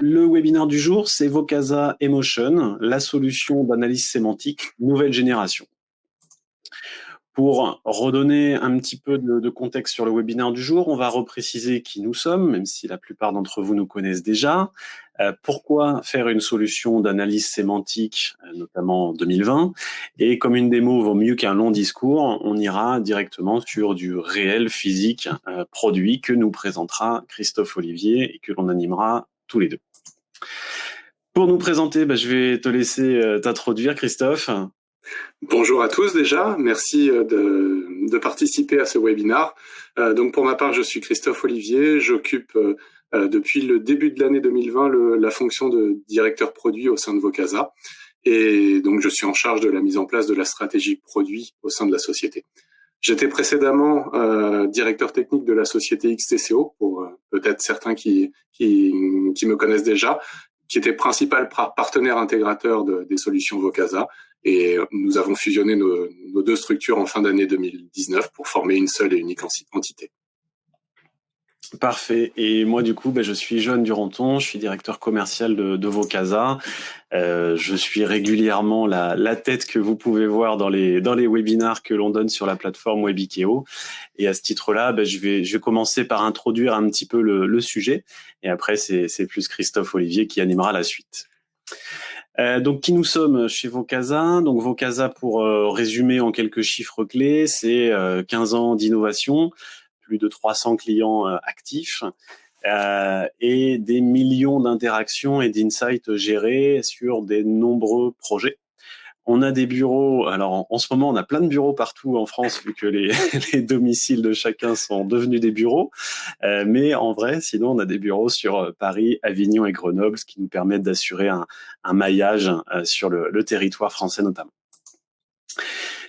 Le webinaire du jour, c'est Vocasa Emotion, la solution d'analyse sémantique nouvelle génération. Pour redonner un petit peu de contexte sur le webinaire du jour, on va repréciser qui nous sommes, même si la plupart d'entre vous nous connaissent déjà. Pourquoi faire une solution d'analyse sémantique, notamment en 2020. Et comme une démo vaut mieux qu'un long discours, on ira directement sur du réel physique produit que nous présentera Christophe Olivier et que l'on animera tous les deux. Pour nous présenter, je vais te laisser t'introduire, Christophe. Bonjour à tous déjà, merci de participer à ce webinaire. Donc pour ma part, je suis Christophe Olivier, j'occupe depuis le début de l'année 2020 la fonction de directeur produit au sein de Vocasa. Et donc je suis en charge de la mise en place de la stratégie produit au sein de la société. J'étais précédemment directeur technique de la société XTCO, pour peut-être certains qui me connaissent déjà, qui était principal partenaire intégrateur des solutions Vocasa. Et nous avons fusionné nos deux structures en fin d'année 2019 pour former une seule et unique entité. Parfait. Et moi, du coup, je suis Johan Duranton, je suis directeur commercial de Vocasa. Je suis régulièrement la tête que vous pouvez voir dans les webinars que l'on donne sur la plateforme Webikeo. Et à ce titre-là, je vais commencer par introduire un petit peu le sujet. Et après, c'est plus Christophe Olivier qui animera la suite. Donc, qui nous sommes chez Vocasa? Donc, Vocasa, pour résumer en quelques chiffres clés, c'est 15 ans d'innovation, plus de 300 clients actifs et des millions d'interactions et d'insights gérés sur des nombreux projets. On a des bureaux, alors en ce moment on a plein de bureaux partout en France vu que les domiciles de chacun sont devenus des bureaux, mais en vrai sinon on a des bureaux sur Paris, Avignon et Grenoble, ce qui nous permet d'assurer un maillage sur le territoire français notamment.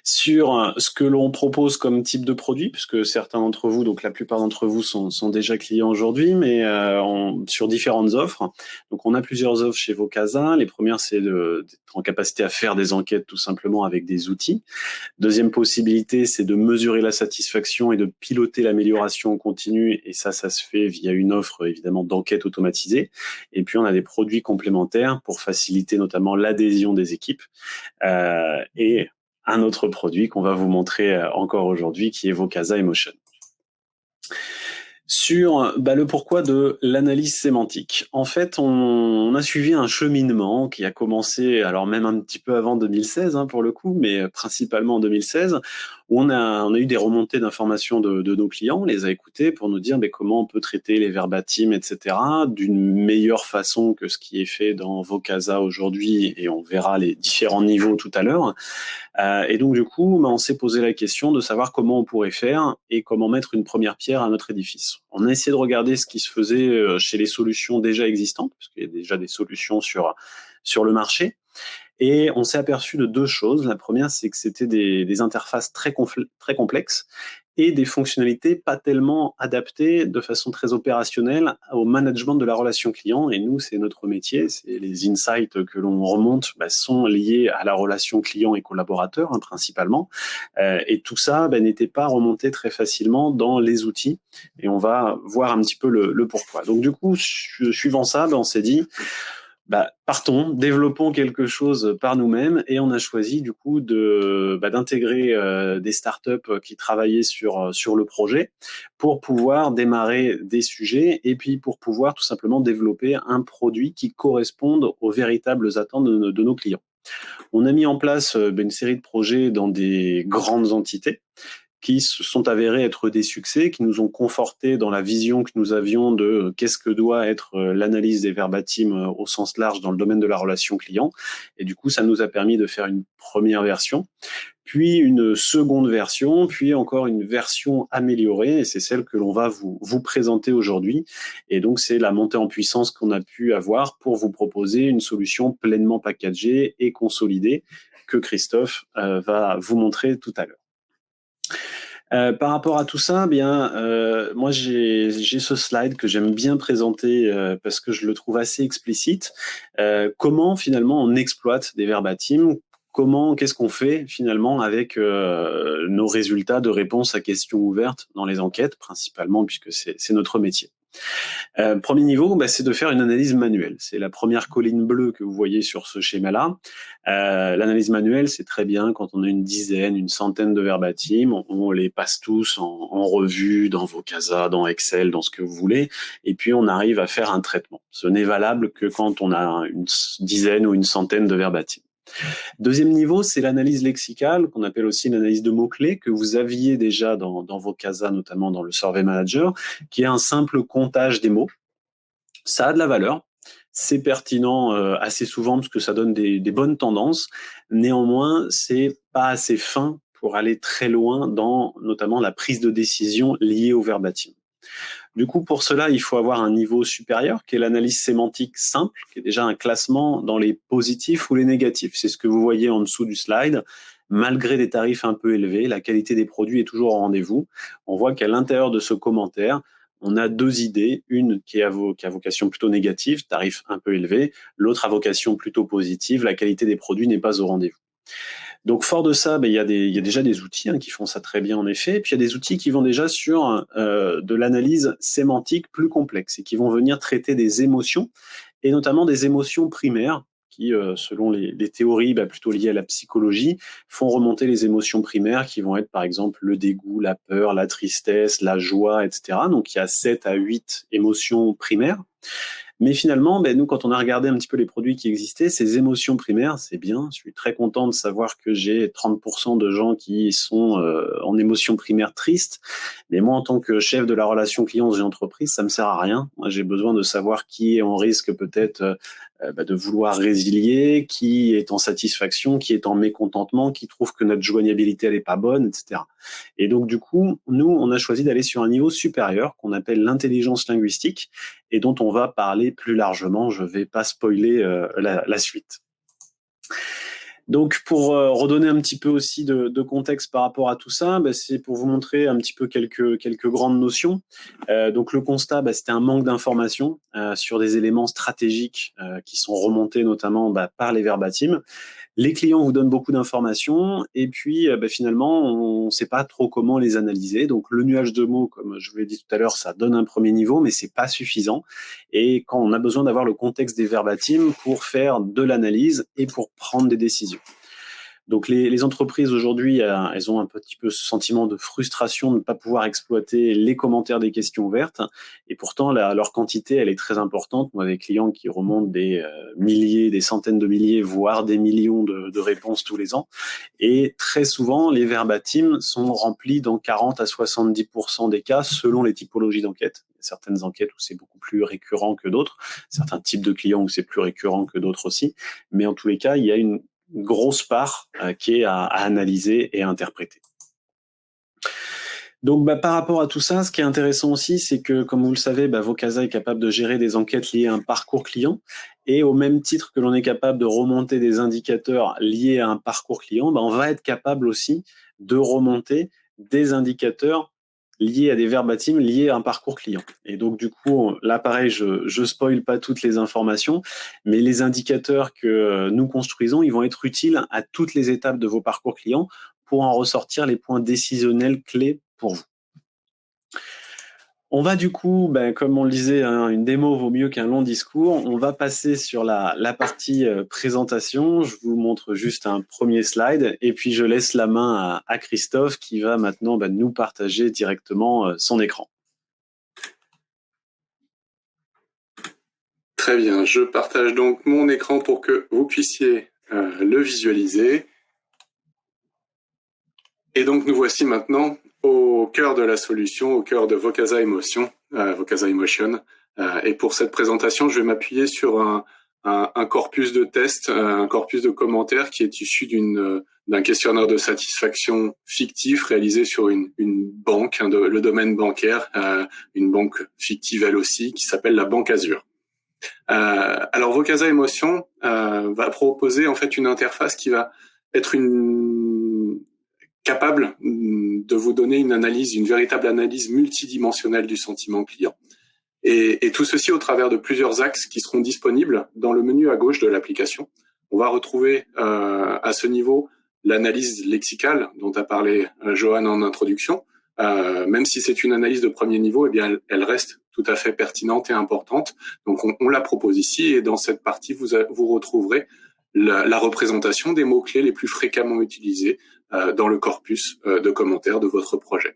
Sur ce que l'on propose comme type de produit, puisque certains d'entre vous, donc la plupart d'entre vous sont déjà clients aujourd'hui, mais sur différentes offres. Donc on a plusieurs offres chez Vocasa. Les premières, c'est d'être en capacité à faire des enquêtes tout simplement avec des outils. Deuxième possibilité, c'est de mesurer la satisfaction et de piloter l'amélioration continue, et ça se fait via une offre évidemment d'enquête automatisée. Et puis on a des produits complémentaires pour faciliter notamment l'adhésion des équipes et un autre produit qu'on va vous montrer encore aujourd'hui, qui est Vocasa Emotion. Sur le pourquoi de l'analyse sémantique. En fait, on a suivi un cheminement qui a commencé, alors même un petit peu avant 2016 pour le coup, mais principalement en 2016, où on a eu des remontées d'informations de nos clients, on les a écoutés pour nous dire comment on peut traiter les verbatims, etc., d'une meilleure façon que ce qui est fait dans Vocasa aujourd'hui, et on verra les différents niveaux tout à l'heure. Et donc du coup, on s'est posé la question de savoir comment on pourrait faire et comment mettre une première pierre à notre édifice. On a essayé de regarder ce qui se faisait chez les solutions déjà existantes, parce qu'il y a déjà des solutions sur le marché. Et on s'est aperçu de deux choses. La première, c'est que c'était des interfaces très complexes et des fonctionnalités pas tellement adaptées de façon très opérationnelle au management de la relation client. Et nous, c'est notre métier, c'est les insights que l'on remonte sont liés à la relation client et collaborateur principalement. Et tout ça n'était pas remonté très facilement dans les outils. Et on va voir un petit peu le pourquoi. Donc du coup, suivant ça, on s'est dit, partons, développons quelque chose par nous-mêmes, et on a choisi du coup d'intégrer des startups qui travaillaient sur le projet pour pouvoir démarrer des sujets et puis pour pouvoir tout simplement développer un produit qui corresponde aux véritables attentes de nos clients. On a mis en place une série de projets dans des grandes entités qui se sont avérés être des succès, qui nous ont confortés dans la vision que nous avions de qu'est-ce que doit être l'analyse des verbatims au sens large dans le domaine de la relation client. Et du coup, ça nous a permis de faire une première version, puis une seconde version, puis encore une version améliorée, et c'est celle que l'on va vous présenter aujourd'hui. Et donc, c'est la montée en puissance qu'on a pu avoir pour vous proposer une solution pleinement packagée et consolidée que Christophe va vous montrer tout à l'heure. Par rapport à tout ça, moi j'ai ce slide que j'aime bien présenter parce que je le trouve assez explicite. Comment finalement on exploite des verbatims? Qu'est-ce qu'on fait finalement avec nos résultats de réponse à questions ouvertes dans les enquêtes, principalement puisque c'est notre métier. Premier niveau, c'est de faire une analyse manuelle. C'est la première colline bleue que vous voyez sur ce schéma-là. L'analyse manuelle, c'est très bien quand on a une dizaine, une centaine de verbatim, on les passe tous en revue dans Vocasa, dans Excel, dans ce que vous voulez, et puis on arrive à faire un traitement. Ce n'est valable que quand on a une dizaine ou une centaine de verbatim. Deuxième niveau, c'est l'analyse lexicale, qu'on appelle aussi l'analyse de mots-clés, que vous aviez déjà dans Vocasa, notamment dans le Survey Manager, qui est un simple comptage des mots. Ça a de la valeur, c'est pertinent assez souvent parce que ça donne des bonnes tendances. Néanmoins, c'est pas assez fin pour aller très loin dans notamment la prise de décision liée au verbatim. Du coup, pour cela, il faut avoir un niveau supérieur, qui est l'analyse sémantique simple, qui est déjà un classement dans les positifs ou les négatifs. C'est ce que vous voyez en dessous du slide. Malgré des tarifs un peu élevés, la qualité des produits est toujours au rendez-vous. On voit qu'à l'intérieur de ce commentaire, on a deux idées. Une qui a vocation plutôt négative, tarif un peu élevé. L'autre a vocation plutôt positive, la qualité des produits n'est pas au rendez-vous. Donc fort de ça, il y a déjà des outils qui font ça très bien en effet. Et puis il y a des outils qui vont déjà sur de l'analyse sémantique plus complexe et qui vont venir traiter des émotions et notamment des émotions primaires qui, selon les théories plutôt liées à la psychologie, font remonter les émotions primaires qui vont être par exemple le dégoût, la peur, la tristesse, la joie, etc. Donc il y a 7 à 8 émotions primaires. Mais finalement, nous, quand on a regardé un petit peu les produits qui existaient, ces émotions primaires, c'est bien. Je suis très content de savoir que j'ai 30% de gens qui sont en émotions primaires tristes. Mais moi, en tant que chef de la relation client dans une entreprise, ça me sert à rien. Moi, j'ai besoin de savoir qui est en risque peut-être de vouloir résilier, qui est en satisfaction, qui est en mécontentement, qui trouve que notre joignabilité elle est pas bonne, etc. Et donc du coup, nous, on a choisi d'aller sur un niveau supérieur qu'on appelle l'intelligence linguistique et dont on va parler plus largement. Je vais pas spoiler la suite. Donc pour redonner un petit peu aussi de contexte par rapport à tout ça, c'est pour vous montrer un petit peu quelques grandes notions. Donc le constat, c'était un manque d'informations sur des éléments stratégiques qui sont remontés notamment par les verbatim. Les clients vous donnent beaucoup d'informations et puis finalement, on ne sait pas trop comment les analyser. Donc le nuage de mots, comme je vous l'ai dit tout à l'heure, ça donne un premier niveau, mais c'est pas suffisant. Et quand on a besoin d'avoir le contexte des verbatim pour faire de l'analyse et pour prendre des décisions. Donc les entreprises aujourd'hui, elles ont un petit peu ce sentiment de frustration de ne pas pouvoir exploiter les commentaires des questions ouvertes. Et pourtant, leur quantité, elle est très importante. Moi, des clients qui remontent des milliers, des centaines de milliers, voire des millions de réponses tous les ans. Et très souvent, les verbatim sont remplis dans 40 à 70% des cas selon les typologies d'enquête. Il y a certaines enquêtes où c'est beaucoup plus récurrent que d'autres, certains types de clients où c'est plus récurrent que d'autres aussi. Mais en tous les cas, il y a une grosse part qui est à analyser et à interpréter. Donc par rapport à tout ça, ce qui est intéressant aussi, c'est que comme vous le savez, Vocasa est capable de gérer des enquêtes liées à un parcours client et au même titre que l'on est capable de remonter des indicateurs liés à un parcours client, on va être capable aussi de remonter des indicateurs liés à des verbatim, liés à un parcours client. Et donc du coup, là pareil, je spoil pas toutes les informations, mais les indicateurs que nous construisons, ils vont être utiles à toutes les étapes de vos parcours clients pour en ressortir les points décisionnels clés pour vous. On va du coup, comme on le disait, une démo vaut mieux qu'un long discours. On va passer sur la partie présentation. Je vous montre juste un premier slide et puis je laisse la main à Christophe qui va maintenant nous partager directement son écran. Très bien, je partage donc mon écran pour que vous puissiez le visualiser. Et donc nous voici maintenant au cœur de la solution, au cœur de Vocasa Emotion, Vocasa Emotion. Et pour cette présentation, je vais m'appuyer sur un corpus de tests, un corpus de commentaires qui est issu d'un questionnaire de satisfaction fictif réalisé sur une banque, le domaine bancaire, une banque fictive elle aussi, qui s'appelle la Banque Azur. Alors Vocasa Emotion va proposer en fait une interface qui va être capable de vous donner une véritable analyse multidimensionnelle du sentiment client. Et tout ceci au travers de plusieurs axes qui seront disponibles dans le menu à gauche de l'application. On va retrouver à ce niveau l'analyse lexicale dont a parlé Johan en introduction, même si c'est une analyse de premier niveau, eh bien, elle reste tout à fait pertinente et importante. Donc, on la propose ici, et dans cette partie, vous retrouverez la représentation des mots-clés les plus fréquemment utilisés dans le corpus de commentaires de votre projet.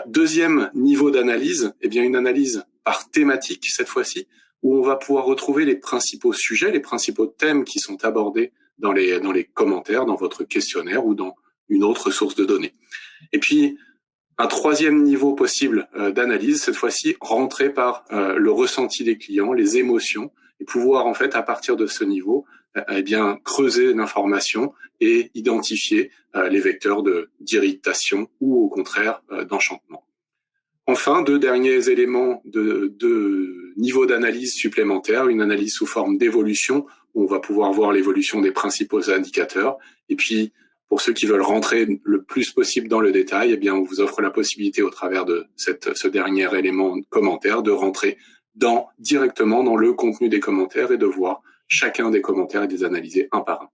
Deuxième niveau d'analyse, eh bien, une analyse par thématique cette fois-ci, où on va pouvoir retrouver les principaux sujets, les principaux thèmes qui sont abordés dans les commentaires, dans votre questionnaire ou dans une autre source de données. Et puis, un troisième niveau possible d'analyse, cette fois-ci, rentré par le ressenti des clients, les émotions, et pouvoir, en fait, à partir de ce niveau, eh bien, creuser l'information et identifier les vecteurs d'irritation ou, au contraire, d'enchantement. Enfin, deux derniers éléments de niveau d'analyse supplémentaire, une analyse sous forme d'évolution, où on va pouvoir voir l'évolution des principaux indicateurs. Et puis, pour ceux qui veulent rentrer le plus possible dans le détail, eh bien, on vous offre la possibilité, au travers de ce dernier élément de commentaire, de rentrer directement dans le contenu des commentaires et de voir chacun des commentaires et de les analyser un par un.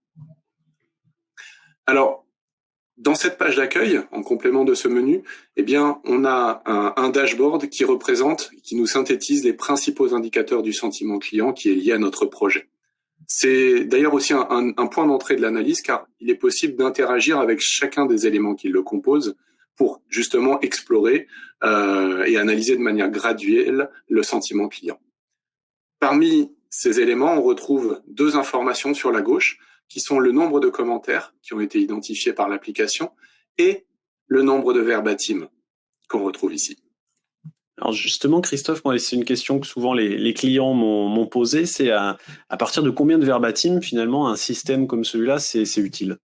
Alors, dans cette page d'accueil, en complément de ce menu, eh bien, on a un dashboard qui nous synthétise les principaux indicateurs du sentiment client qui est lié à notre projet. C'est d'ailleurs aussi un point d'entrée de l'analyse, car il est possible d'interagir avec chacun des éléments qui le composent pour justement explorer et analyser de manière graduelle le sentiment client. Parmi ces éléments, on retrouve deux informations sur la gauche, qui sont le nombre de commentaires qui ont été identifiés par l'application et le nombre de verbatim qu'on retrouve ici. Alors justement, Christophe, moi, c'est une question que souvent les clients m'ont posée, c'est à partir de combien de verbatim, finalement, un système comme celui-là, c'est utile?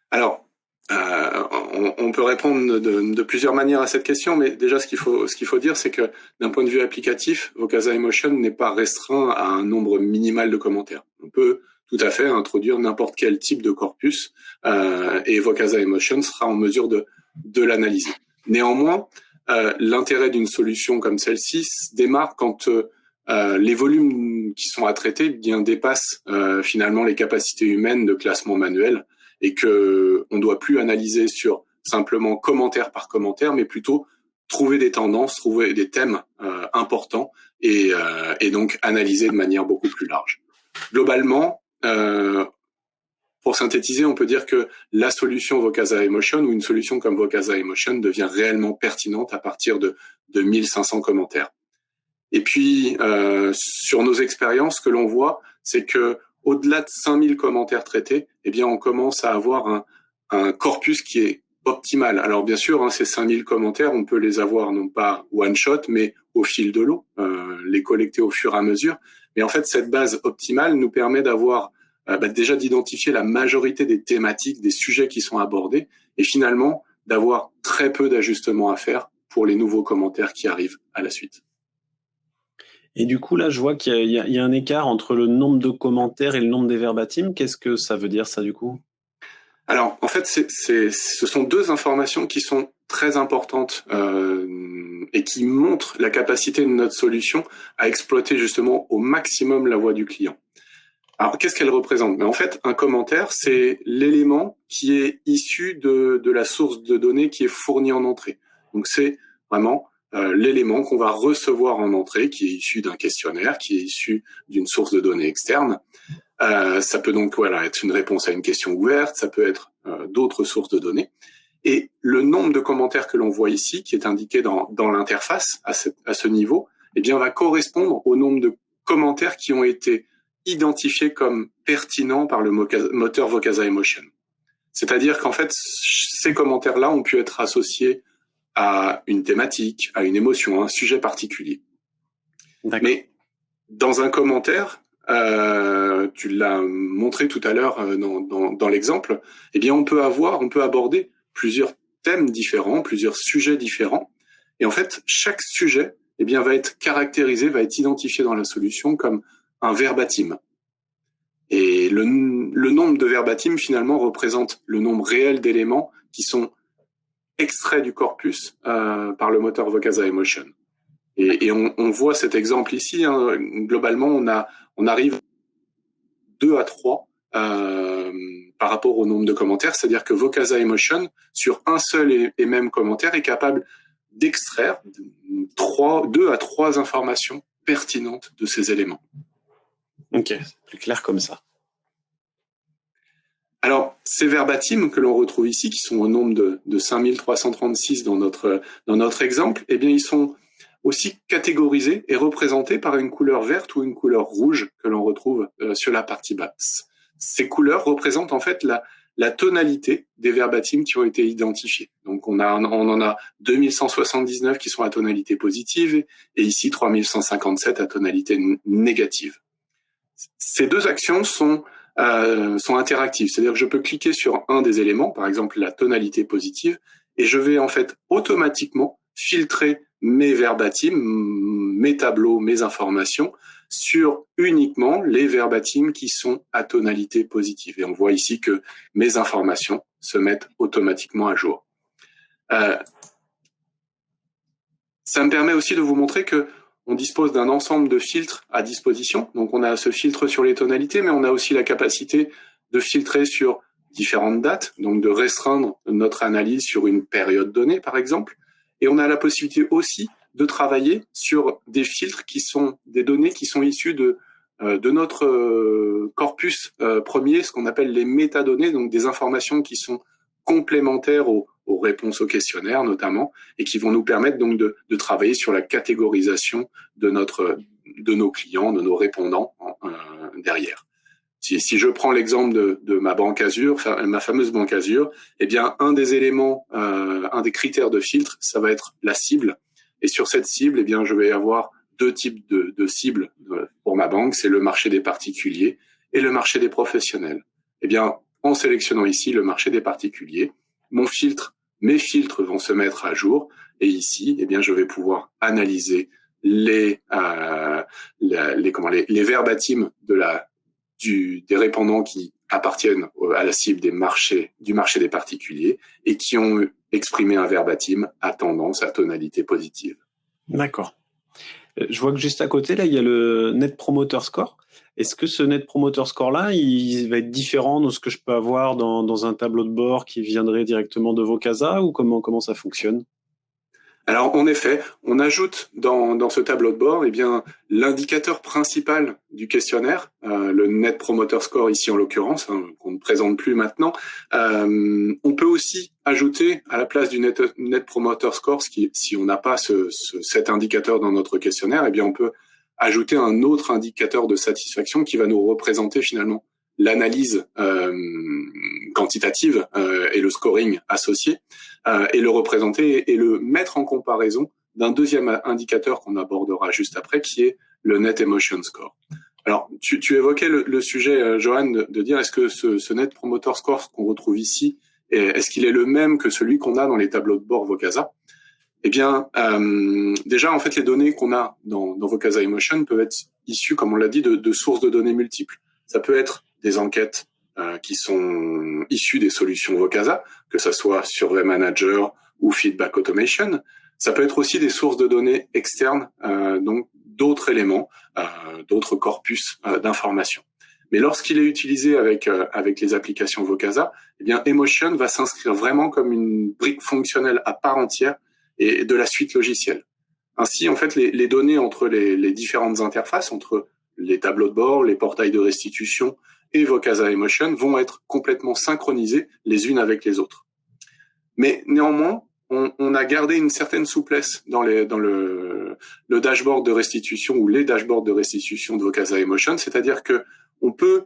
Alors, on peut répondre de plusieurs manières à cette question, mais déjà, ce qu'il faut dire, c'est que d'un point de vue applicatif, Vocasa Emotion n'est pas restreint à un nombre minimal de commentaires. On peut tout à fait introduire n'importe quel type de corpus et Vocasa Emotion sera en mesure de l'analyser. Néanmoins, l'intérêt d'une solution comme celle-ci démarre quand les volumes qui sont à traiter bien dépassent finalement les capacités humaines de classement manuel, et que on doit plus analyser sur simplement commentaire par commentaire, mais plutôt trouver des tendances, trouver des thèmes importants et donc analyser de manière beaucoup plus large. Globalement, pour synthétiser, on peut dire que la solution Vocasa Emotion ou une solution comme Vocasa Emotion devient réellement pertinente à partir de 1500 commentaires. Et puis, sur nos expériences, ce que l'on voit, c'est que au-delà de 5000 commentaires traités, eh bien, on commence à avoir un corpus qui est optimal. Alors, bien sûr, ces 5000 commentaires, on peut les avoir non pas one shot, mais au fil de l'eau, les collecter au fur et à mesure. Mais en fait, cette base optimale nous permet d'avoir déjà d'identifier la majorité des thématiques, des sujets qui sont abordés, et finalement d'avoir très peu d'ajustements à faire pour les nouveaux commentaires qui arrivent à la suite. Et du coup, là, je vois qu'il y a un écart entre le nombre de commentaires et le nombre des verbatim. Qu'est-ce que ça veut dire, ça, du coup? Alors, en fait, ce sont deux informations qui sont très importantes et qui montrent la capacité de notre solution à exploiter justement au maximum la voix du client. Alors, qu'est-ce qu'elle représente? En fait, un commentaire, c'est l'élément qui est issu de la source de données qui est fournie en entrée. Donc, c'est vraiment l'élément qu'on va recevoir en entrée, qui est issu d'un questionnaire, qui est issu d'une source de données externe. Ça peut donc être une réponse à une question ouverte, ça peut être d'autres sources de données. Et le nombre de commentaires que l'on voit ici, qui est indiqué dans l'interface à ce niveau, eh bien, va correspondre au nombre de commentaires qui ont été identifiés comme pertinents par le moteur Vocasa Emotion. C'est-à-dire qu'en fait, ces commentaires-là ont pu être associés à une thématique, à une émotion, à un sujet particulier. Mais dans un commentaire, tu l'as montré tout à l'heure dans l'exemple, eh bien on peut aborder plusieurs thèmes différents, plusieurs sujets différents, et en fait chaque sujet eh bien va être caractérisé, va être identifié dans la solution comme un verbatim. Et le nombre de verbatim finalement représente le nombre réel d'éléments qui sont extraits du corpus par le moteur Vocasa Emotion. Et on voit cet exemple ici. Globalement, on arrive 2 à 3 par rapport au nombre de commentaires, c'est-à-dire que Vocasa Emotion, sur un seul et même commentaire, est capable d'extraire 2 à 3 informations pertinentes de ces éléments. Ok, c'est plus clair comme ça. Alors, ces verbatims que l'on retrouve ici, qui sont au nombre de 5336 dans notre exemple, eh bien, ils sont aussi catégorisés et représentés par une couleur verte ou une couleur rouge que l'on retrouve sur la partie basse. Ces couleurs représentent en fait la tonalité des verbatims qui ont été identifiés. Donc, on en a 2179 qui sont à tonalité positive et ici 3157 à tonalité négative. Ces deux actions sont interactives, c'est-à-dire que je peux cliquer sur un des éléments, par exemple la tonalité positive, et je vais en fait automatiquement filtrer mes verbatims, mes tableaux, mes informations sur uniquement les verbatims qui sont à tonalité positive. Et on voit ici que mes informations se mettent automatiquement à jour. Ça me permet aussi de vous montrer que on dispose d'un ensemble de filtres à disposition. Donc, on a ce filtre sur les tonalités, mais on a aussi la capacité de filtrer sur différentes dates, donc de restreindre notre analyse sur une période donnée, par exemple. Et on a la possibilité aussi de travailler sur des filtres qui sont des données qui sont issues de notre corpus premier, ce qu'on appelle les métadonnées, donc des informations qui sont complémentaires aux réponses au questionnaire notamment, et qui vont nous permettre donc de travailler sur la catégorisation de nos clients, de nos répondants derrière. Si je prends l'exemple de ma banque Azure, ma fameuse banque Azure, eh bien un des éléments, un des critères de filtre, ça va être la cible. Et sur cette cible, eh bien je vais avoir deux types de cibles pour ma banque, c'est le marché des particuliers et le marché des professionnels. Eh bien, en sélectionnant ici le marché des particuliers, mes filtres vont se mettre à jour, et ici, eh bien, je vais pouvoir analyser les verbatims des répondants qui appartiennent à la cible du marché des particuliers et qui ont exprimé un verbatim à tendance, à tonalité positive. D'accord. Je vois que juste à côté, là, il y a le Net Promoter Score. Est-ce que ce Net Promoter Score-là, il va être différent de ce que je peux avoir dans un tableau de bord qui viendrait directement de Vocasa, ou comment ça fonctionne ? Alors, en effet, on ajoute dans ce tableau de bord, eh bien, l'indicateur principal du questionnaire, le Net Promoter Score ici en l'occurrence, qu'on ne présente plus maintenant. On peut aussi ajouter à la place du Net Promoter Score, si on n'a pas cet indicateur dans notre questionnaire, eh bien, on peut ajouter un autre indicateur de satisfaction qui va nous représenter finalement l'analyse quantitative et le scoring associé, et le représenter et le mettre en comparaison d'un deuxième indicateur qu'on abordera juste après, qui est le Net Emotion Score. Alors, tu évoquais le sujet, Johan, de dire est-ce que ce Net Promoter Score qu'on retrouve ici, est-ce qu'il est le même que celui qu'on a dans les tableaux de bord Vocasa ? Eh bien, déjà, en fait, les données qu'on a dans Vocasa Emotion peuvent être issues, comme on l'a dit, de sources de données multiples. Ça peut être des enquêtes qui sont issues des solutions Vocasa, que ça soit Survey Manager ou Feedback Automation. Ça peut être aussi des sources de données externes, donc d'autres éléments, d'autres corpus d'informations. Mais lorsqu'il est utilisé avec les applications Vocasa, eh bien Emotion va s'inscrire vraiment comme une brique fonctionnelle à part entière et de la suite logicielle. Ainsi, en fait, les données entre les différentes interfaces, entre les tableaux de bord, les portails de restitution et Vocasa Emotion vont être complètement synchronisées les unes avec les autres. Mais néanmoins, on a gardé une certaine souplesse dans le dashboard de restitution ou les dashboards de restitution de Vocasa Emotion, c'est-à-dire que on peut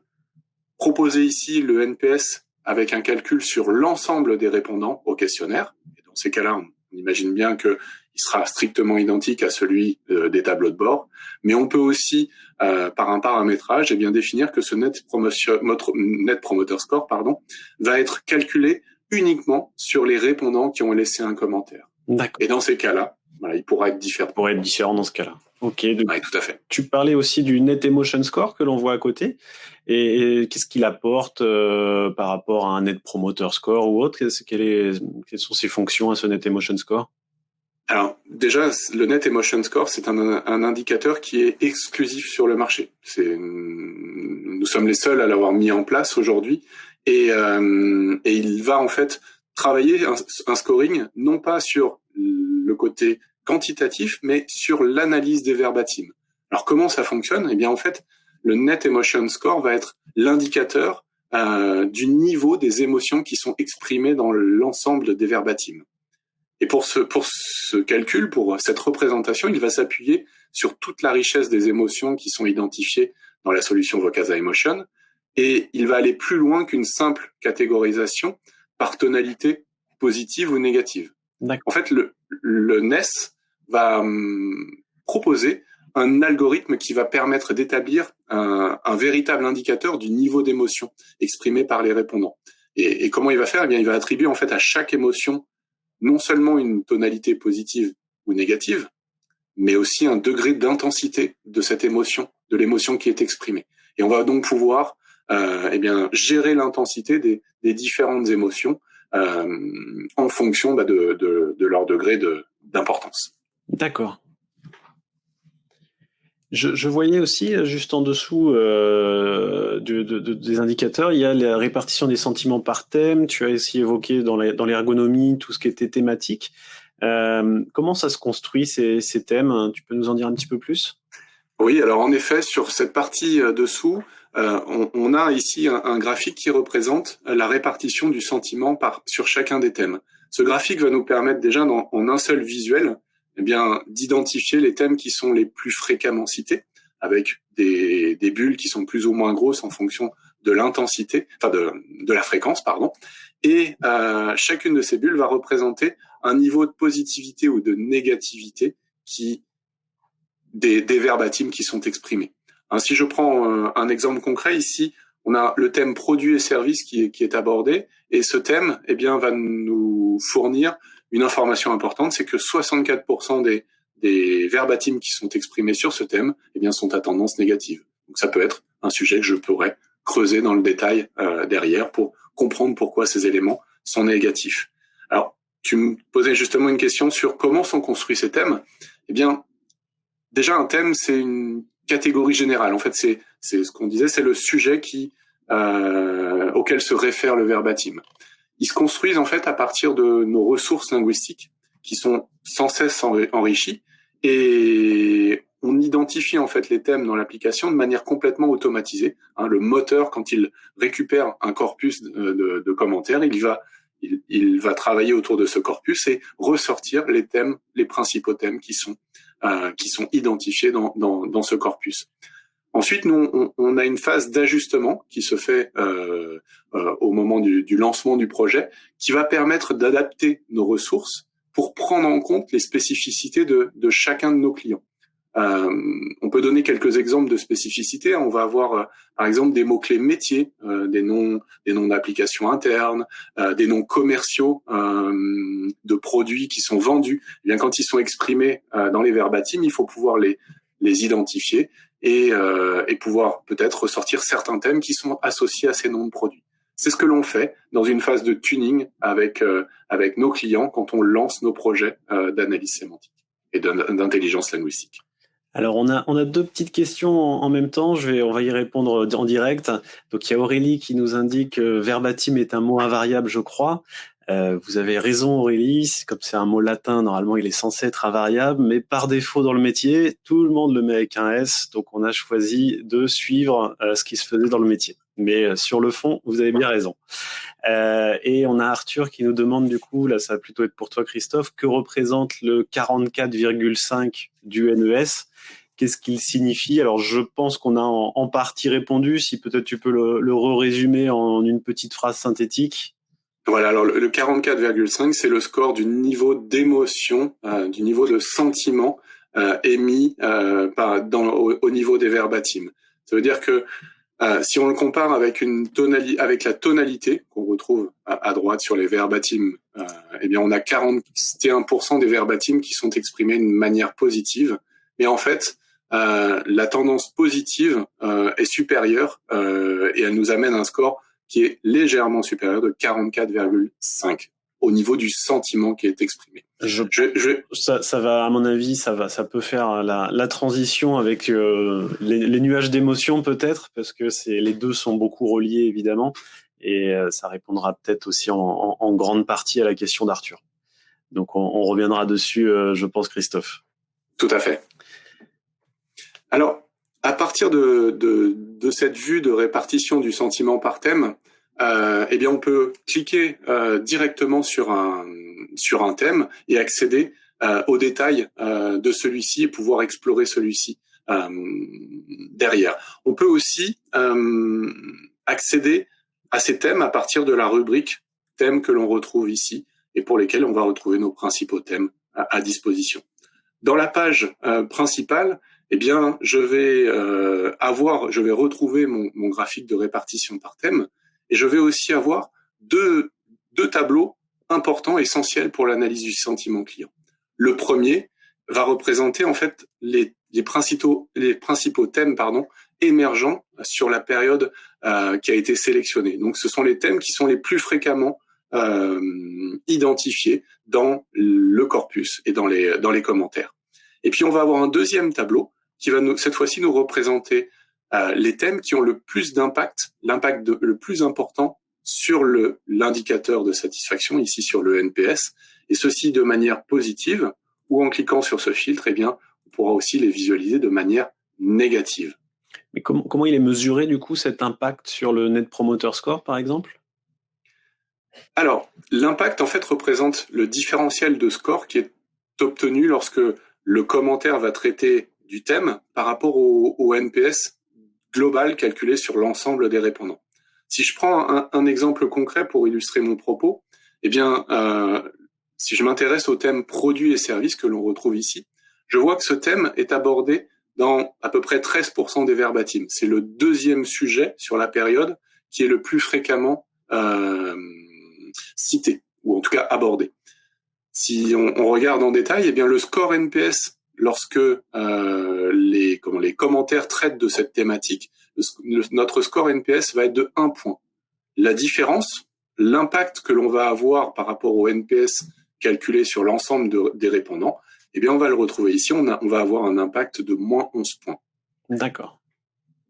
proposer ici le NPS avec un calcul sur l'ensemble des répondants au questionnaire. Et dans ces cas-là, on imagine bien qu'il sera strictement identique à celui des tableaux de bord, mais on peut aussi, par un paramétrage, bien définir que ce Net Promoter Score, va être calculé uniquement sur les répondants qui ont laissé un commentaire. D'accord. Et dans ces cas-là, voilà, il pourra être différent. Il pourrait être différent dans ce cas-là. Ok. Oui, tout à fait. Tu parlais aussi du Net Emotion Score que l'on voit à côté. Et qu'est-ce qu'il apporte par rapport à un Net Promoter Score ou autre ? Quelles sont ses fonctions à ce Net Emotion Score ? Alors, déjà, le Net Emotion Score, c'est un indicateur qui est exclusif sur le marché. Nous sommes les seuls à l'avoir mis en place aujourd'hui. et il va en fait travailler un scoring non pas sur le côté quantitatif, mais sur l'analyse des verbatims. Alors comment ça fonctionne? Eh bien en fait, le Net Emotion Score va être l'indicateur du niveau des émotions qui sont exprimées dans l'ensemble des verbatims. Et pour ce calcul, pour cette représentation, il va s'appuyer sur toute la richesse des émotions qui sont identifiées dans la solution Vocasa Emotion, et il va aller plus loin qu'une simple catégorisation par tonalité positive ou négative. En fait, le NES va proposer un algorithme qui va permettre d'établir un véritable indicateur du niveau d'émotion exprimé par les répondants. Et comment il va faire? Eh bien, il va attribuer en fait à chaque émotion non seulement une tonalité positive ou négative, mais aussi un degré d'intensité de cette émotion, de l'émotion qui est exprimée. Et on va donc pouvoir gérer l'intensité des différentes émotions en fonction de leur degré d'importance. D'accord. Je voyais aussi, juste en dessous des indicateurs, il y a la répartition des sentiments par thème. Tu as aussi évoqué dans l'ergonomie tout ce qui était thématique. Comment ça se construit ces thèmes? Tu peux nous en dire un petit peu plus? Oui, alors en effet, sur cette partie dessous, on a ici un graphique qui représente la répartition du sentiment sur chacun des thèmes. Ce graphique va nous permettre déjà en un seul visuel d'identifier les thèmes qui sont les plus fréquemment cités, avec des bulles qui sont plus ou moins grosses en fonction de l'intensité, enfin de la fréquence, pardon. Et chacune de ces bulles va représenter un niveau de positivité ou de négativité des verbatims qui sont exprimés. Si je prends un exemple concret ici, on a le thème produits et services qui est abordé, et ce thème va nous fournir une information importante, c'est que 64% des verbatims qui sont exprimés sur ce thème sont à tendance négative. Donc ça peut être un sujet que je pourrais creuser dans le détail derrière pour comprendre pourquoi ces éléments sont négatifs. Alors, tu me posais justement une question sur comment sont construits ces thèmes. Déjà, un thème, c'est une catégorie générale. En fait, c'est ce qu'on disait, c'est le sujet auquel se réfère le verbatim. Ils se construisent en fait à partir de nos ressources linguistiques qui sont sans cesse enrichies, et on identifie en fait les thèmes dans l'application de manière complètement automatisée. Le moteur, quand il récupère un corpus de commentaires, il va travailler autour de ce corpus et ressortir les principaux thèmes qui sont identifiés dans ce corpus. Ensuite, nous, on a une phase d'ajustement qui se fait au moment du lancement du projet, qui va permettre d'adapter nos ressources pour prendre en compte les spécificités de chacun de nos clients. On peut donner quelques exemples de spécificités. On va avoir, par exemple, des mots-clés métiers, des noms d'applications internes, des noms commerciaux de produits qui sont vendus. Eh bien, quand ils sont exprimés dans les verbatims, il faut pouvoir les identifier et pouvoir peut-être ressortir certains thèmes qui sont associés à ces noms de produits. C'est ce que l'on fait dans une phase de tuning avec nos clients quand on lance nos projets d'analyse sémantique et d'intelligence linguistique. Alors on a deux petites questions en même temps. On va y répondre en direct. Donc il y a Aurélie qui nous indique verbatim est un mot invariable, je crois. Vous avez raison Aurélie, comme c'est un mot latin, normalement il est censé être invariable, mais par défaut dans le métier, tout le monde le met avec un S, donc on a choisi de suivre ce qui se faisait dans le métier. Mais sur le fond, vous avez bien raison. Et on a Arthur qui nous demande du coup, là ça va plutôt être pour toi Christophe, que représente le 44,5 du NES? Qu'est-ce qu'il signifie? Alors je pense qu'on a en partie répondu, si peut-être tu peux le résumer en une petite phrase synthétique. Voilà, alors le 44,5, c'est le score du niveau d'émotion, du niveau de sentiment émis au niveau des verbatims. Ça veut dire que si on le compare avec avec la tonalité qu'on retrouve à droite sur les verbatims, on a 41% des verbatims qui sont exprimés d'une manière positive. Mais en fait, la tendance positive est supérieure et elle nous amène un score qui est légèrement supérieur de 44,5 au niveau du sentiment qui est exprimé. Ça va, à mon avis, ça peut faire la transition avec les nuages d'émotions peut-être, parce que les deux sont beaucoup reliés évidemment. et ça répondra peut-être aussi en grande partie à la question d'Arthur. Donc on reviendra dessus, je pense, Christophe. Tout à fait. Alors, à partir de cette vue de répartition du sentiment par thème, eh bien, on peut cliquer directement sur un thème et accéder aux détails de celui-ci et pouvoir explorer celui-ci derrière. On peut aussi accéder à ces thèmes à partir de la rubrique thèmes que l'on retrouve ici et pour lesquels on va retrouver nos principaux thèmes à disposition. Dans la page principale, eh bien, je vais retrouver mon graphique de répartition par thème et je vais aussi avoir deux tableaux importants, essentiels pour l'analyse du sentiment client. Le premier va représenter en fait les principaux thèmes émergents sur la période qui a été sélectionnée. Donc, ce sont les thèmes qui sont les plus fréquemment identifiés dans le corpus et dans les commentaires. Et puis, on va avoir un deuxième tableau qui va cette fois-ci nous représenter les thèmes qui ont le plus d'impact, le plus important sur l'indicateur de satisfaction, ici sur le NPS, et ceci de manière positive, ou en cliquant sur ce filtre, eh bien, on pourra aussi les visualiser de manière négative. Mais comment il est mesuré, du coup, cet impact sur le Net Promoter Score, par exemple ? Alors, l'impact, en fait, représente le différentiel de score qui est obtenu lorsque le commentaire va traiter du thème par rapport au NPS global calculé sur l'ensemble des répondants. Si je prends un exemple concret pour illustrer mon propos, eh bien, si je m'intéresse au thème produits et services que l'on retrouve ici, je vois que ce thème est abordé dans à peu près 13% des verbatims. C'est le deuxième sujet sur la période qui est le plus fréquemment cité, ou en tout cas abordé. Si on regarde en détail, eh bien le score NPS, lorsque les commentaires traitent de cette thématique, notre score NPS va être de 1 point. La différence, l'impact que l'on va avoir par rapport au NPS calculé sur l'ensemble des répondants, eh bien on va le retrouver ici, on va avoir un impact de moins 11 points. D'accord.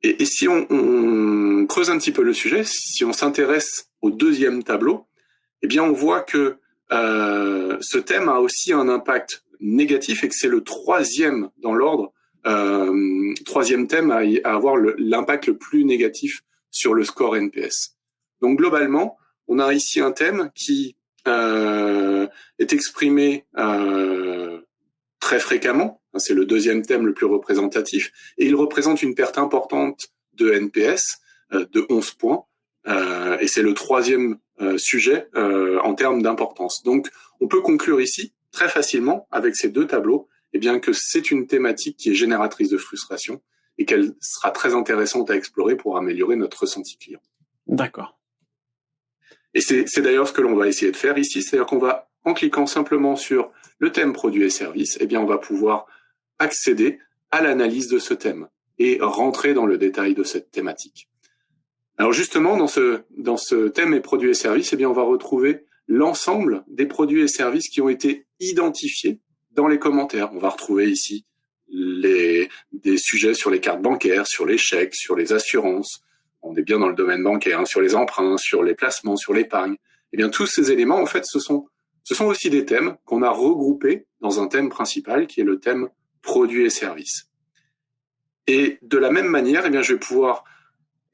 Et si on creuse un petit peu le sujet, si on s'intéresse au deuxième tableau, eh bien on voit que ce thème a aussi un impact négatif et que c'est le troisième dans l'ordre, troisième thème à avoir l'impact le plus négatif sur le score NPS. Donc globalement, on a ici un thème qui est exprimé très fréquemment, c'est le deuxième thème le plus représentatif, et il représente une perte importante de NPS de 11 points, et c'est le troisième sujet en termes d'importance. Donc, on peut conclure ici très facilement avec ces deux tableaux, eh bien que c'est une thématique qui est génératrice de frustration et qu'elle sera très intéressante à explorer pour améliorer notre ressenti client. D'accord. Et c'est d'ailleurs ce que l'on va essayer de faire ici, c'est-à-dire qu'on va, en cliquant simplement sur le thème produits et services, eh bien on va pouvoir accéder à l'analyse de ce thème et rentrer dans le détail de cette thématique. Alors justement, dans ce thème et produits et services, eh bien, on va retrouver l'ensemble des produits et services qui ont été identifiés dans les commentaires. On va retrouver ici des sujets sur les cartes bancaires, sur les chèques, sur les assurances. On est bien dans le domaine bancaire, hein, sur les emprunts, sur les placements, sur l'épargne. Eh bien, tous ces éléments, en fait, ce sont aussi des thèmes qu'on a regroupés dans un thème principal qui est le thème produits et services. Et de la même manière, eh bien, je vais pouvoir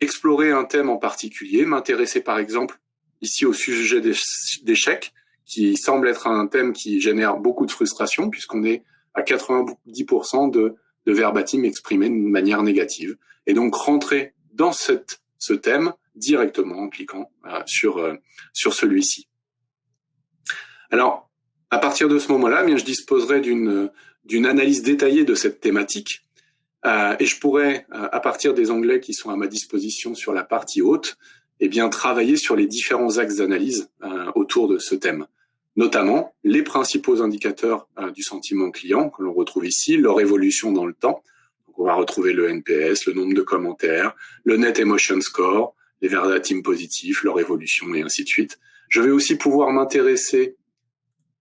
explorer un thème en particulier, m'intéresser par exemple ici au sujet des chèques, qui semble être un thème qui génère beaucoup de frustration puisqu'on est à 90% de verbatim exprimé de manière négative. Et donc rentrer dans ce thème directement en cliquant sur celui-ci. Alors, à partir de ce moment-là, eh bien, je disposerai d'une analyse détaillée de cette thématique. Et je pourrais, à partir des onglets qui sont à ma disposition sur la partie haute, eh bien, travailler sur les différents axes d'analyse autour de ce thème. Notamment, les principaux indicateurs du sentiment client que l'on retrouve ici, leur évolution dans le temps. Donc, on va retrouver le NPS, le nombre de commentaires, le Net Emotion Score, les verbatim positifs, leur évolution et ainsi de suite. Je vais aussi pouvoir m'intéresser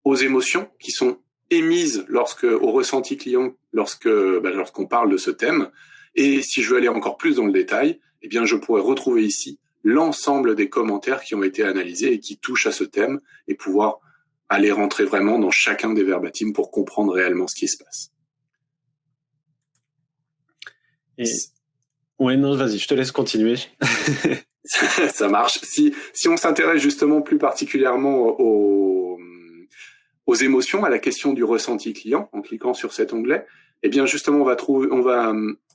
aux émotions qui sont émises au ressenti client lorsqu'on parle de ce thème. Et si je veux aller encore plus dans le détail, eh bien, je pourrais retrouver ici l'ensemble des commentaires qui ont été analysés et qui touchent à ce thème et pouvoir aller rentrer vraiment dans chacun des verbatims pour comprendre réellement ce qui se passe. Et... Ouais, non, vas-y, je te laisse continuer. Ça marche. Si on s'intéresse justement plus particulièrement aux émotions, à la question du ressenti client, en cliquant sur cet onglet, eh bien justement on va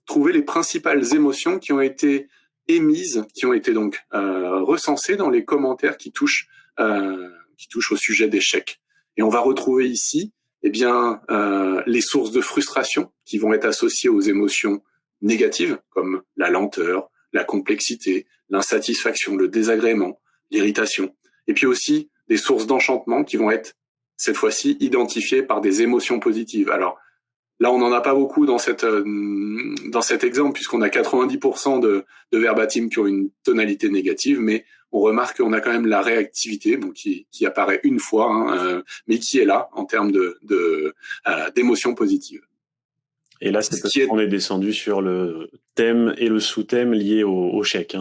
trouver les principales émotions qui ont été émises, qui ont été donc recensées dans les commentaires qui touchent au sujet d'échec. Et on va retrouver ici, eh bien les sources de frustration qui vont être associées aux émotions négatives, comme la lenteur, la complexité, l'insatisfaction, le désagrément, l'irritation. Et puis aussi des sources d'enchantement qui vont être, cette fois-ci, identifiées par des émotions positives. Alors, là, on n'en a pas beaucoup dans cet exemple, puisqu'on a 90% de verbatims qui ont une tonalité négative, mais on remarque qu'on a quand même la réactivité, bon, qui apparaît une fois, mais qui est là en termes d'émotions positives. Et là, c'est parce qu'on est descendu sur le thème et le sous-thème liés au chèque.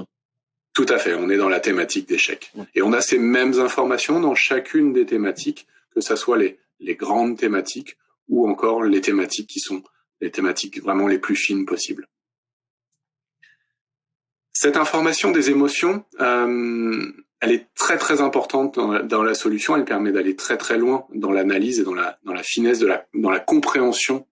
Tout à fait, on est dans la thématique des chèques. Et on a ces mêmes informations dans chacune des thématiques, que ce soit les grandes thématiques ou encore les thématiques qui sont les thématiques vraiment les plus fines possibles. Cette information des émotions, elle est très très importante dans la solution. Elle permet d'aller très très loin dans l'analyse et dans la finesse dans la compréhension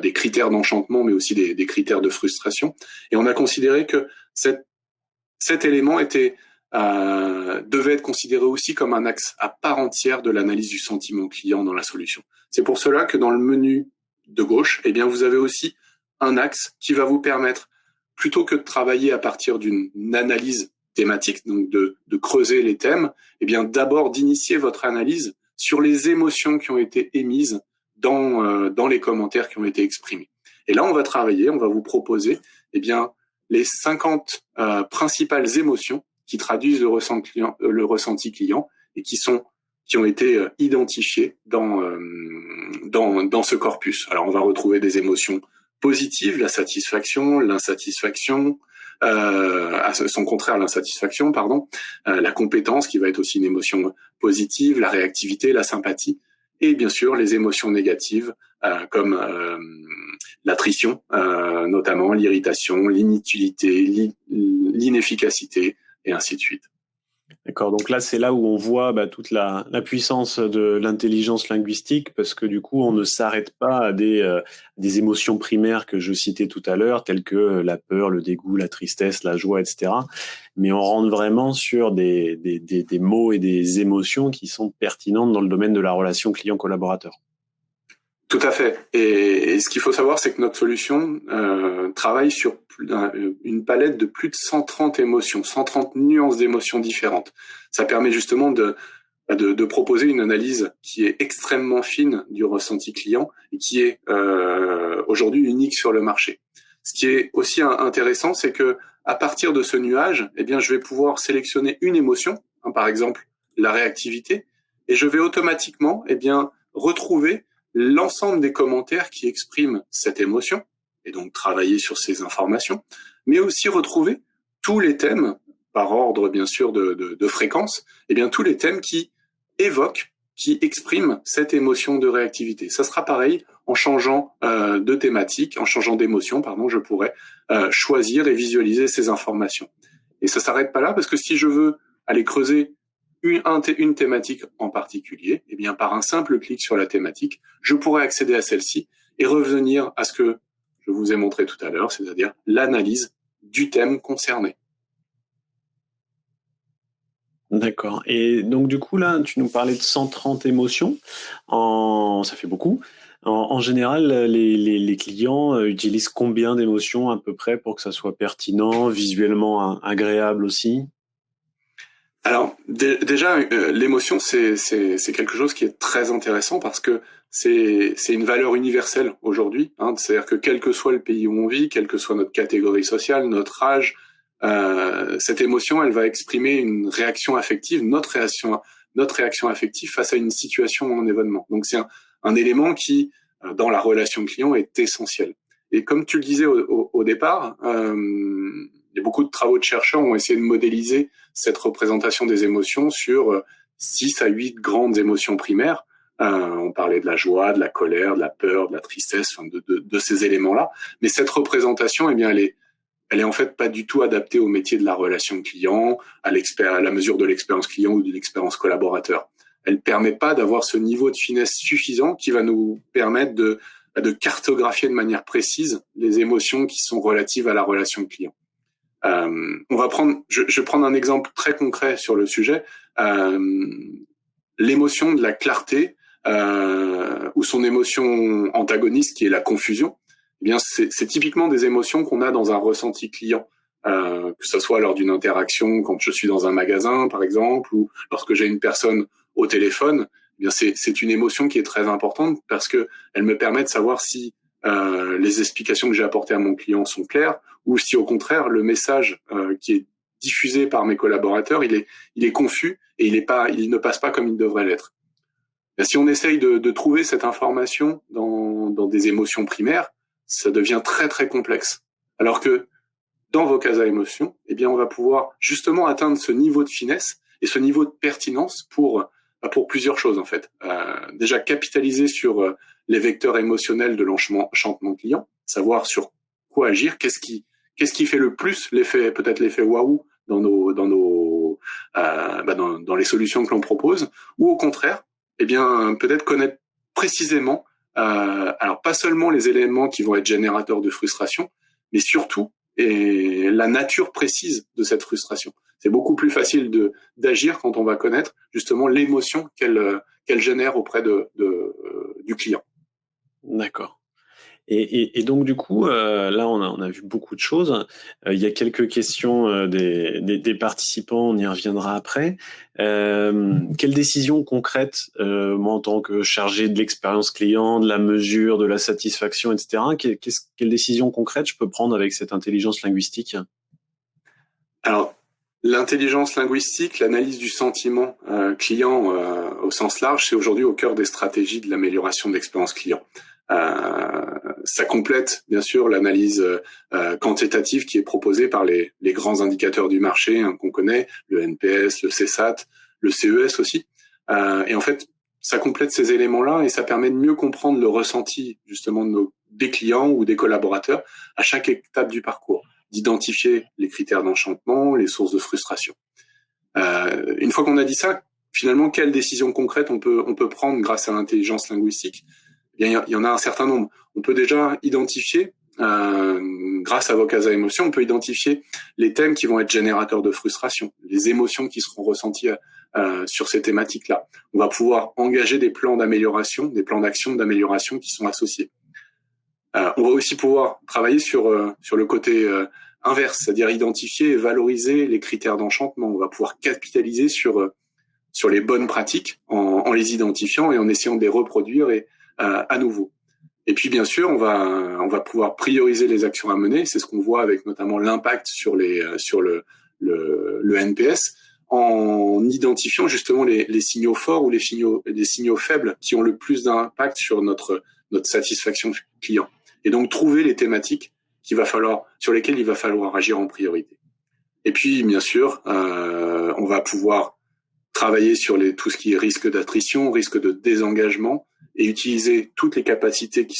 des critères d'enchantement, mais aussi des critères de frustration. Et on a considéré que cet élément devait être considéré aussi comme un axe à part entière de l'analyse du sentiment client dans la solution. C'est pour cela que dans le menu de gauche, eh bien vous avez aussi un axe qui va vous permettre, plutôt que de travailler à partir d'une analyse thématique, donc de creuser les thèmes, eh bien d'abord d'initier votre analyse sur les émotions qui ont été émises dans les commentaires qui ont été exprimés. Et là, on va vous proposer, eh bien, les 50 principales émotions qui traduisent le ressenti client et qui ont été identifiées dans ce corpus. Alors, on va retrouver des émotions positives, la satisfaction, l'insatisfaction, son contraire, l'insatisfaction, pardon, la compétence qui va être aussi une émotion positive, la réactivité, la sympathie, et bien sûr les émotions négatives comme l'attrition, notamment l'irritation, l'inutilité, l'inefficacité, et ainsi de suite. D'accord, donc là c'est là où on voit toute la puissance de l'intelligence linguistique, parce que du coup on ne s'arrête pas à des émotions primaires que je citais tout à l'heure, telles que la peur, le dégoût, la tristesse, la joie, etc. Mais on rentre vraiment sur des mots et des émotions qui sont pertinentes dans le domaine de la relation client-collaborateur. Tout à fait. Et ce qu'il faut savoir, c'est que notre solution travaille sur une palette de plus de 130 émotions, 130 nuances d'émotions différentes. Ça permet justement de proposer une analyse qui est extrêmement fine du ressenti client et qui est aujourd'hui unique sur le marché. Ce qui est aussi intéressant, c'est que à partir de ce nuage, eh bien, je vais pouvoir sélectionner une émotion, par exemple la réactivité, et je vais automatiquement, eh bien, retrouver l'ensemble des commentaires qui expriment cette émotion, et donc travailler sur ces informations, mais aussi retrouver tous les thèmes, par ordre bien sûr de fréquence, et bien tous les thèmes qui évoquent, qui expriment cette émotion de réactivité. Ça sera pareil en changeant de thématique, en changeant d'émotion, pardon, je pourrais choisir et visualiser ces informations. Et ça s'arrête pas là, parce que si je veux aller creuser une thématique en particulier, eh bien, par un simple clic sur la thématique, je pourrais accéder à celle-ci et revenir à ce que je vous ai montré tout à l'heure, c'est-à-dire l'analyse du thème concerné. D'accord. Et donc, du coup, là, tu nous parlais de 130 émotions. Ça fait beaucoup. En général, les clients utilisent combien d'émotions à peu près pour que ça soit pertinent, visuellement agréable aussi? Alors déjà, l'émotion, c'est quelque chose qui est très intéressant parce que c'est une valeur universelle aujourd'hui. C'est-à-dire que quel que soit le pays où on vit, quelle que soit notre catégorie sociale, notre âge, cette émotion, elle va exprimer une réaction affective, notre réaction affective face à une situation ou un événement. Donc c'est un élément qui, dans la relation client, est essentiel. Et comme tu le disais au départ, il y a beaucoup de travaux de chercheurs ont essayé de modéliser cette représentation des émotions sur 6 à 8 grandes émotions primaires. On parlait de la joie, de la colère, de la peur, de la tristesse, enfin de ces éléments-là. Mais cette représentation, eh bien, elle est en fait pas du tout adaptée au métier de la relation client, à la mesure de l'expérience client ou de l'expérience collaborateur. Elle permet pas d'avoir ce niveau de finesse suffisant qui va nous permettre de cartographier de manière précise les émotions qui sont relatives à la relation client. Je vais prendre un exemple très concret sur le sujet. L'émotion de la clarté ou son émotion antagoniste qui est la confusion, eh bien c'est typiquement des émotions qu'on a dans un ressenti client, que ce soit lors d'une interaction quand je suis dans un magasin par exemple, ou lorsque j'ai une personne au téléphone. Eh bien c'est une émotion qui est très importante parce que elle me permet de savoir si les explications que j'ai apportées à mon client sont claires ou si au contraire le message qui est diffusé par mes collaborateurs il est confus et il ne passe pas comme il devrait l'être. Si on essaye de trouver cette information dans des émotions primaires, ça devient très très complexe. Alors que dans vos Vocasa Émotions, eh bien on va pouvoir justement atteindre ce niveau de finesse et ce niveau de pertinence pour plusieurs choses en fait. Déjà capitaliser sur les vecteurs émotionnels de l'enchantement client, savoir sur quoi agir, qu'est-ce qui fait le plus peut-être l'effet waouh dans les solutions que l'on propose, ou au contraire, eh bien peut-être connaître précisément, alors pas seulement les éléments qui vont être générateurs de frustration, mais surtout la nature précise de cette frustration. C'est beaucoup plus facile d'agir quand on va connaître justement l'émotion qu'elle génère auprès du client. D'accord. Et donc du coup, là on a vu beaucoup de choses. Il y a quelques questions des participants, on y reviendra après. Quelles décisions concrètes, moi en tant que chargé de l'expérience client, de la mesure, de la satisfaction, etc., quelles décisions concrètes je peux prendre avec cette intelligence linguistique ? Alors, l'intelligence linguistique, l'analyse du sentiment client au sens large, c'est aujourd'hui au cœur des stratégies de l'amélioration de l'expérience client. Ça complète bien sûr l'analyse quantitative qui est proposée par les grands indicateurs du marché qu'on connaît, le NPS, le CSAT, le CES aussi. Et en fait, ça complète ces éléments-là et ça permet de mieux comprendre le ressenti justement des clients ou des collaborateurs à chaque étape du parcours, d'identifier les critères d'enchantement, les sources de frustration. Une fois qu'on a dit ça, finalement, quelles décisions concrètes on peut prendre grâce à l'intelligence linguistique ? Eh bien, il y en a un certain nombre. On peut déjà identifier, grâce à Vocasa Émotions, on peut identifier les thèmes qui vont être générateurs de frustration, les émotions qui seront ressenties sur ces thématiques-là. On va pouvoir engager des plans d'amélioration, des plans d'action d'amélioration qui sont associés. On va aussi pouvoir travailler sur le côté inverse, c'est-à-dire identifier et valoriser les critères d'enchantement. On va pouvoir capitaliser sur les bonnes pratiques en les identifiant et en essayant de les reproduire à nouveau. Et puis bien sûr, on va pouvoir prioriser les actions à mener. C'est ce qu'on voit avec notamment l'impact sur le NPS, en identifiant justement les signaux forts ou les signaux faibles qui ont le plus d'impact sur notre satisfaction client. Et donc trouver les thématiques sur lesquelles il va falloir agir en priorité. Et puis bien sûr, on va pouvoir travailler sur tout ce qui est risque d'attrition, risque de désengagement, et utiliser toutes les capacités qui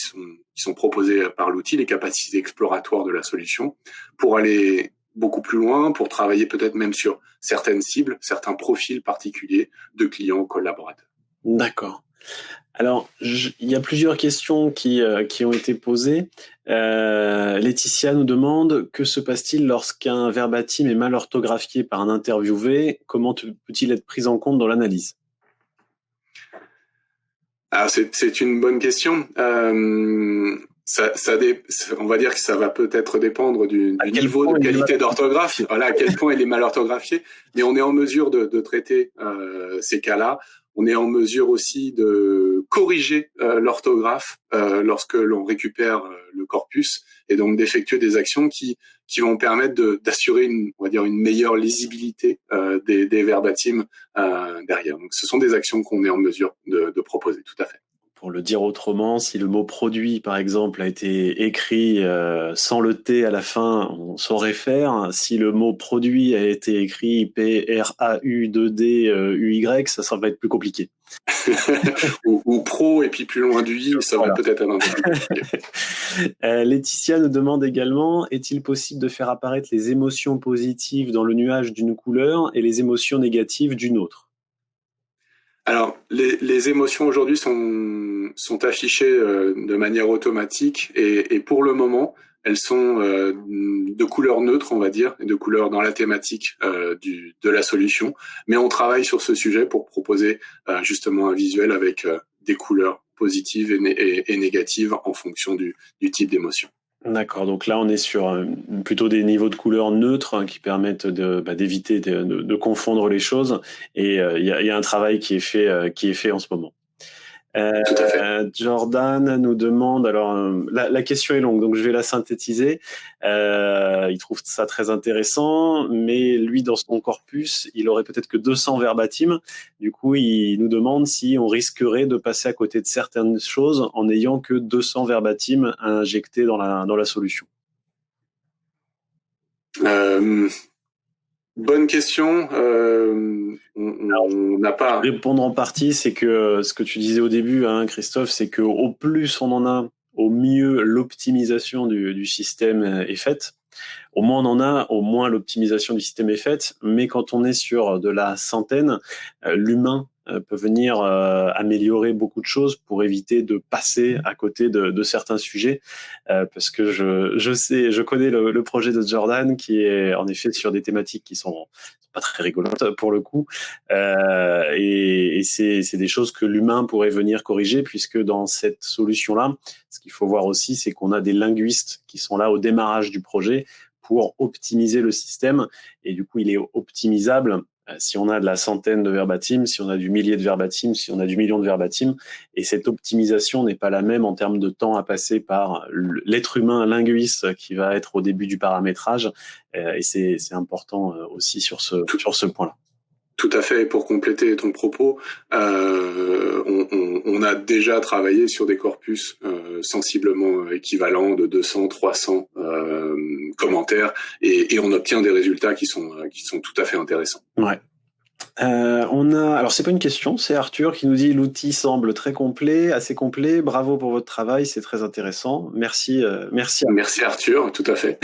sont proposées par l'outil, les capacités exploratoires de la solution, pour aller beaucoup plus loin, pour travailler peut-être même sur certaines cibles, certains profils particuliers de clients ou collaborateurs. D'accord. Alors, il y a plusieurs questions qui ont été posées. Laetitia nous demande, que se passe-t-il lorsqu'un verbatim est mal orthographié par un interviewé ? Comment peut-il être pris en compte dans l'analyse ? Alors c'est une bonne question. On va dire que ça va peut-être dépendre du niveau de qualité d'orthographe. Voilà, à quel point il est mal orthographié. Mais on est en mesure de traiter ces cas-là. On est en mesure aussi de corriger l'orthographe lorsque l'on récupère le corpus et donc d'effectuer des actions qui vont permettre d'assurer une meilleure lisibilité des verbatims derrière. Donc ce sont des actions qu'on est en mesure de proposer, tout à fait. pour le dire autrement, si le mot produit, par exemple, a été écrit sans le T à la fin, on saurait faire. Si le mot produit a été écrit P-R-A-U-2-D-U-Y, ça va être plus compliqué. ou pro et puis plus loin du I, ça Voilà. va peut-être être un peu plus compliqué. Laetitia nous demande également, est-il possible de faire apparaître les émotions positives dans le nuage d'une couleur et les émotions négatives d'une autre? Alors, les émotions aujourd'hui sont affichées de manière automatique et pour le moment, elles sont de couleur neutre, on va dire, et de couleur dans la thématique de la solution. Mais on travaille sur ce sujet pour proposer justement un visuel avec des couleurs positives et négatives en fonction du type d'émotion. D'accord, donc là on est sur plutôt des niveaux de couleurs neutres qui permettent d'éviter de confondre les choses, et il y a un travail qui est fait en ce moment. Tout à fait. Jordan nous demande, alors la question est longue, donc je vais la synthétiser. Il trouve ça très intéressant, mais lui, dans son corpus, il aurait peut-être que 200 verbatim. Du coup, il nous demande si on risquerait de passer à côté de certaines choses en n'ayant que 200 verbatim à injecter dans la solution. Bonne question. On n'a pas. Répondre en partie, c'est que ce que tu disais au début, hein, Christophe, c'est que au plus on en a, au mieux l'optimisation du système est faite. Au moins on en a, au moins l'optimisation du système est faite. Mais quand on est sur de la centaine, l'humain peut venir améliorer beaucoup de choses pour éviter de passer à côté de certains sujets, parce que je connais le projet de Jordan qui est en effet sur des thématiques qui sont pas très rigolotes pour le coup, et c'est des choses que l'humain pourrait venir corriger, puisque dans cette solution-là, ce qu'il faut voir aussi, c'est qu'on a des linguistes qui sont là au démarrage du projet pour optimiser le système, et du coup il est optimisable si on a de la centaine de verbatim, si on a du millier de verbatim, si on a du million de verbatim, et cette optimisation n'est pas la même en termes de temps à passer par l'être humain linguiste qui va être au début du paramétrage, et c'est important aussi sur ce point-là. Tout à fait. Et pour compléter ton propos, on a déjà travaillé sur des corpus sensiblement équivalents de 200, 300 commentaires, et on obtient des résultats qui sont tout à fait intéressants. Ouais. Alors c'est pas une question, c'est Arthur qui nous dit l'outil semble très complet, assez complet. Bravo pour votre travail, c'est très intéressant. Merci. Merci Arthur, tout à fait.